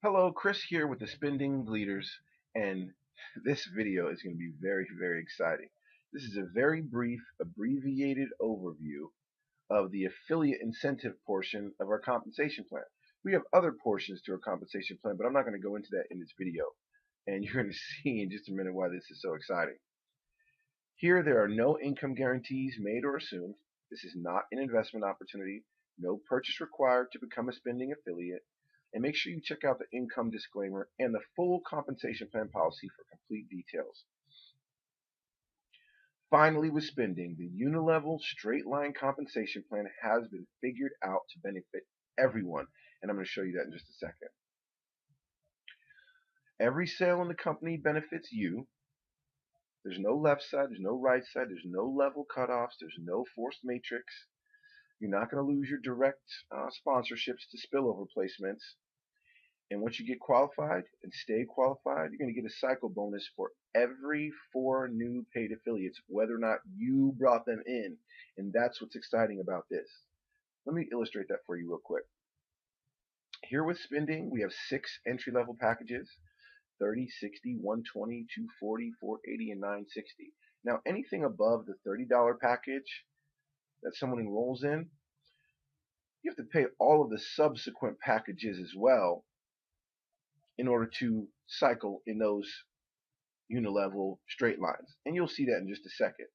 Hello, Chris here with the SpinDing leaders, and this video is going to be very exciting. This is a very brief, abbreviated overview of the affiliate incentive portion of our compensation plan. We have other portions to our compensation plan, but I'm not going to go into that in this video, and you're going to see in just a minute why this is so exciting. Here, there are no income guarantees made or assumed. This is not an investment opportunity. No purchase required to become a SpinDing affiliate. And make sure you check out the income disclaimer and the full compensation plan policy for complete details. Finally, with SpinDing, the unilevel straight line compensation plan has been figured out to benefit everyone. And I'm going to show you that in just a second. Every sale in the company benefits you. There's no left side, there's no right side, there's no level cutoffs, there's no forced matrix. You're not going to lose your direct sponsorships to spillover placements. And once you get qualified and stay qualified, you're going to get a cycle bonus for every 4 new paid affiliates, whether or not you brought them in. And that's what's exciting about this. Let me illustrate that for you real quick. Here with SpinDing, we have 6 entry-level packages: 30, 60, 120, 240, 480, and 960. Now, anything above the $30 package that someone enrolls in, you have to pay all of the subsequent packages as well in order to cycle in those unilevel straight lines. And you'll see that in just a second.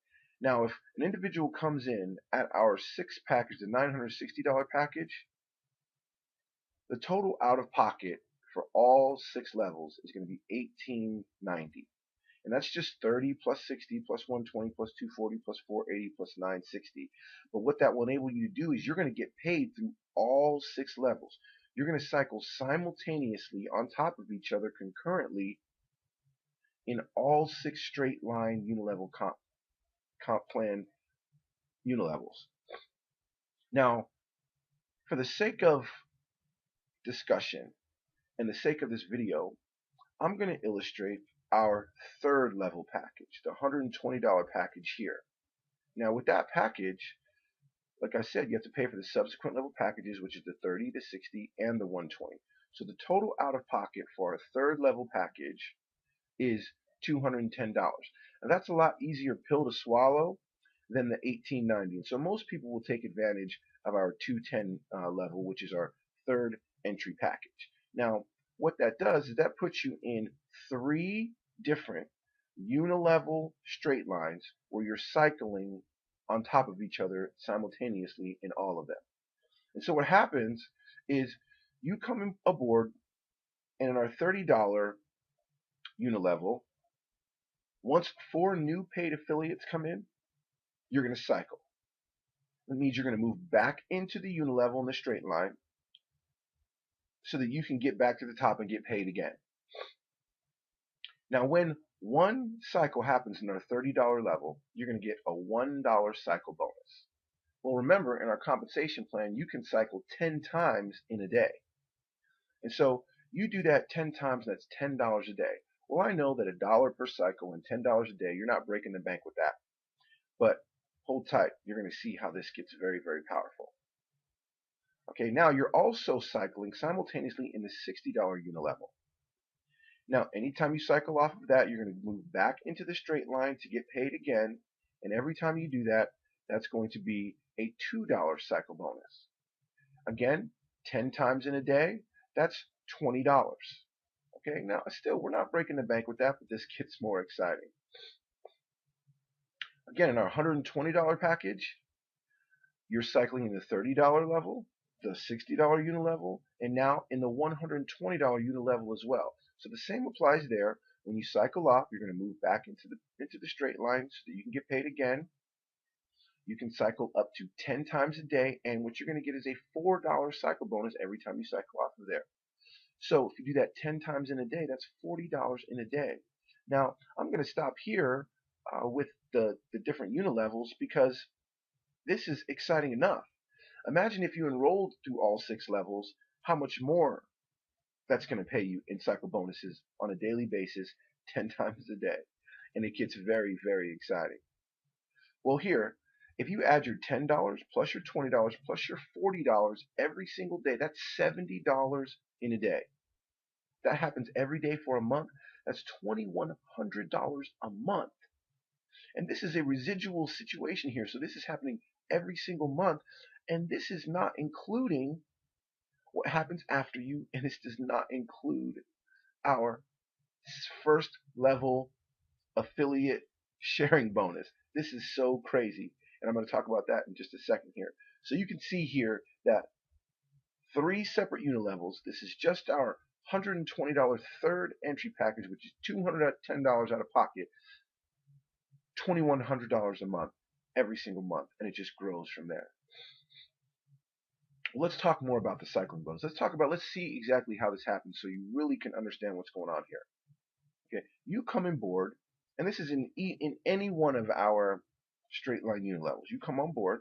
Now, if an individual comes in at our 6 package, the $960 package, the total out of pocket for all 6 levels is going to be $18.90. And that's just 30 plus 60 plus 120 plus 240 plus 480 plus 960. But what that will enable you to do is you're going to get paid through all 6 levels. You're going to cycle simultaneously on top of each other concurrently in all 6 straight line unilevel comp plan unilevels. Now, for the sake of discussion and the sake of this video, I'm going to illustrate our 3rd level package, the $120 package here. Now, with that package, like I said, you have to pay for the subsequent level packages, which is the 30, the 60, and the 120. So the total out of pocket for our 3rd level package is $210. Now, that's a lot easier pill to swallow than the $18.90. And so most people will take advantage of our 210 level, which is our 3rd entry package. Now, what that does is that puts you in 3 different unilevel straight lines where you're cycling on top of each other simultaneously in all of them. And so what happens is you come aboard, and in our $30 unilevel, once 4 new paid affiliates come in, you're going to cycle. That means you're going to move back into the unilevel in the straight line so that you can get back to the top and get paid again. Now, when one cycle happens in our $30 level, you're going to get a $1 cycle bonus. Well, remember, in our compensation plan, you can cycle 10 times in a day. And so you do that 10 times, and that's $10 a day. Well, I know that $1 per cycle and $10 a day, you're not breaking the bank with that. But hold tight. You're going to see how this gets very powerful. Okay, now you're also cycling simultaneously in the $60 unilevel. Now, anytime you cycle off of that, you're going to move back into the straight line to get paid again. And every time you do that, that's going to be a $2 cycle bonus. Again, 10 times in a day, that's $20. Okay, now still, we're not breaking the bank with that, but this gets more exciting. Again, in our $120 package, you're cycling in the $30 level, the $60 unilevel, and now in the $120 unilevel as well. So the same applies there. When you cycle off, you're going to move back into the straight line so that you can get paid again. You can cycle up to 10 times a day, and what you're going to get is a $4 cycle bonus every time you cycle off of there. So if you do that 10 times in a day, that's $40 in a day. Now, I'm going to stop here with the different unilevels because this is exciting enough. Imagine if you enrolled through all 6 levels, how much more that's going to pay you in cycle bonuses on a daily basis, 10 times a day. And it gets very exciting. Well, here, if you add your $10 plus your $20 plus your $40 every single day, that's $70 in a day. That happens every day for a month. That's $2,100 a month. And this is a residual situation here. So this is happening every single month. And this is not including what happens after you. And this does not include our first level affiliate sharing bonus. This is so crazy. And I'm going to talk about that in just a second here. So you can see here that 3 separate unilevels. This is just our $120 third entry package, which is $210 out of pocket, $2,100 a month, every single month, and it just grows from there. Let's talk more about the cycling bonus. Let's see exactly how this happens so you really can understand what's going on here. Okay, you come on board, and this is in any one of our straight line unilevels. You come on board.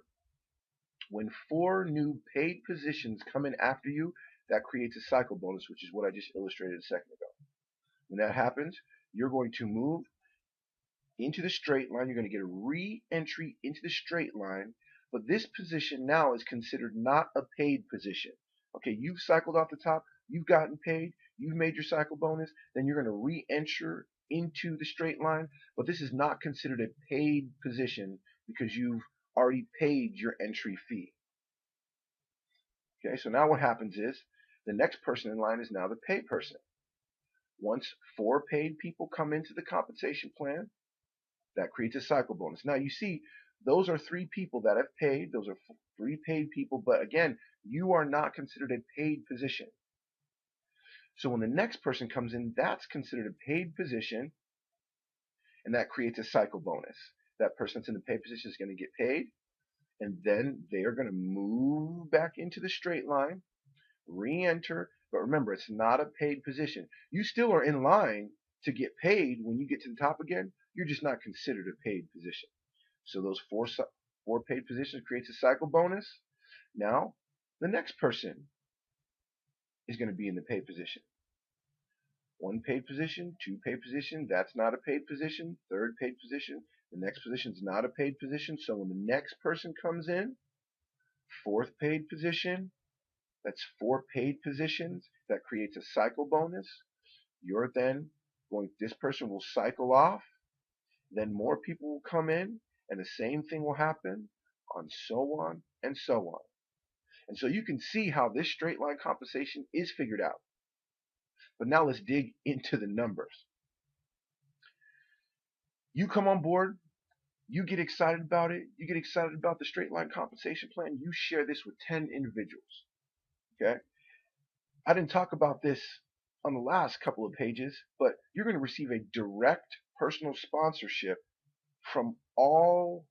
When 4 new paid positions come in after you, that creates a cycle bonus, which is what I just illustrated a second ago. When that happens, you're going to move into the straight line. You're going to get a re-entry into the straight line, but this position now is considered not a paid position. Okay, you've cycled off the top, you've gotten paid, you've made your cycle bonus, then you're going to re-enter into the straight line, but this is not considered a paid position because you've already paid your entry fee. Okay, so now what happens is the next person in line is now the paid person. Once 4 paid people come into the compensation plan, that creates a cycle bonus. Now you see, those are 3 people that have paid. Those are 3 paid people, but again, you are not considered a paid position. So when the next person comes in, that's considered a paid position, and that creates a cycle bonus. That person that's in the paid position is going to get paid, and then they are going to move back into the straight line, re-enter, but remember, it's not a paid position. You still are in line to get paid when you get to the top again. You're just not considered a paid position. So those 4 paid positions creates a cycle bonus. Now, the next person is going to be in the paid position. 1 paid position, 2 paid position, that's not a paid position. 3rd paid position, the next position is not a paid position. So when the next person comes in, 4th paid position, that's 4 paid positions. That creates a cycle bonus. You're then this person will cycle off. Then more people will come in, and the same thing will happen, on so on and so on. And so you can see how this straight line compensation is figured out. But now let's dig into the numbers. You come on board, you get excited about it, you get excited about the straight line compensation plan, you share this with 10 individuals. Okay? I didn't talk about this on the last couple of pages, but you're going to receive a direct personal sponsorship from all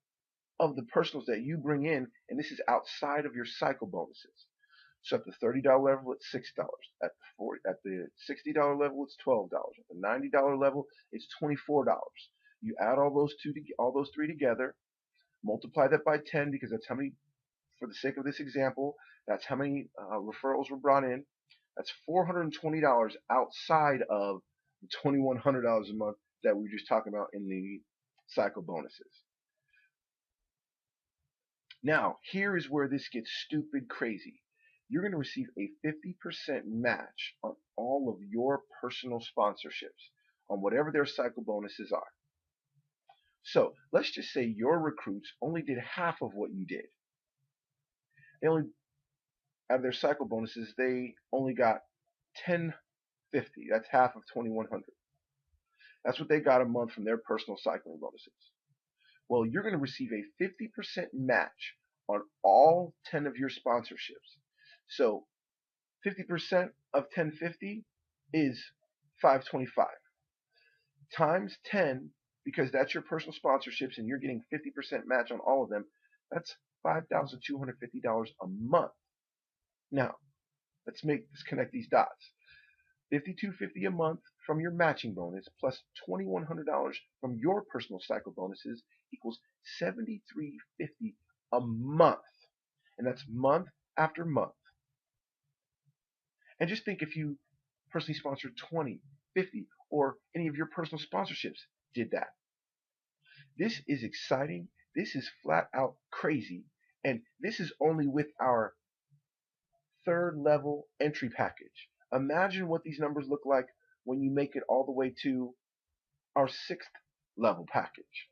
of the personals that you bring in, and this is outside of your cycle bonuses. So at the $30 level, it's $6. At the $60 level, it's $12. At the $90 level, it's $24. You add all those 3 together, multiply that by 10 because that's how many, for the sake of this example, that's how many referrals were brought in. That's $420 outside of the $2,100 a month that we were just talking about in the cycle bonuses. Now, here is where this gets stupid crazy. You're going to receive a 50% match on all of your personal sponsorships, on whatever their cycle bonuses are. So let's just say your recruits only did half of what you did. They only, out of their cycle bonuses, they only got $10.50. That's half of $2,100. That's what they got a month from their personal cycling bonuses. Well, you're going to receive a 50% match on all 10 of your sponsorships. So 50% of 1050 is 525 times 10, because that's your personal sponsorships and you're getting 50% match on all of them. That's $5,250 a month. Now, let's connect these dots. $5,250 a month from your matching bonus plus $2,100 from your personal cycle bonuses equals $7,350 a month. And that's month after month. And just think if you personally sponsored 20, 50, or any of your personal sponsorships did that. This is exciting. This is flat out crazy. And this is only with our 3rd level entry package. Imagine what these numbers look like when you make it all the way to our 6th level package.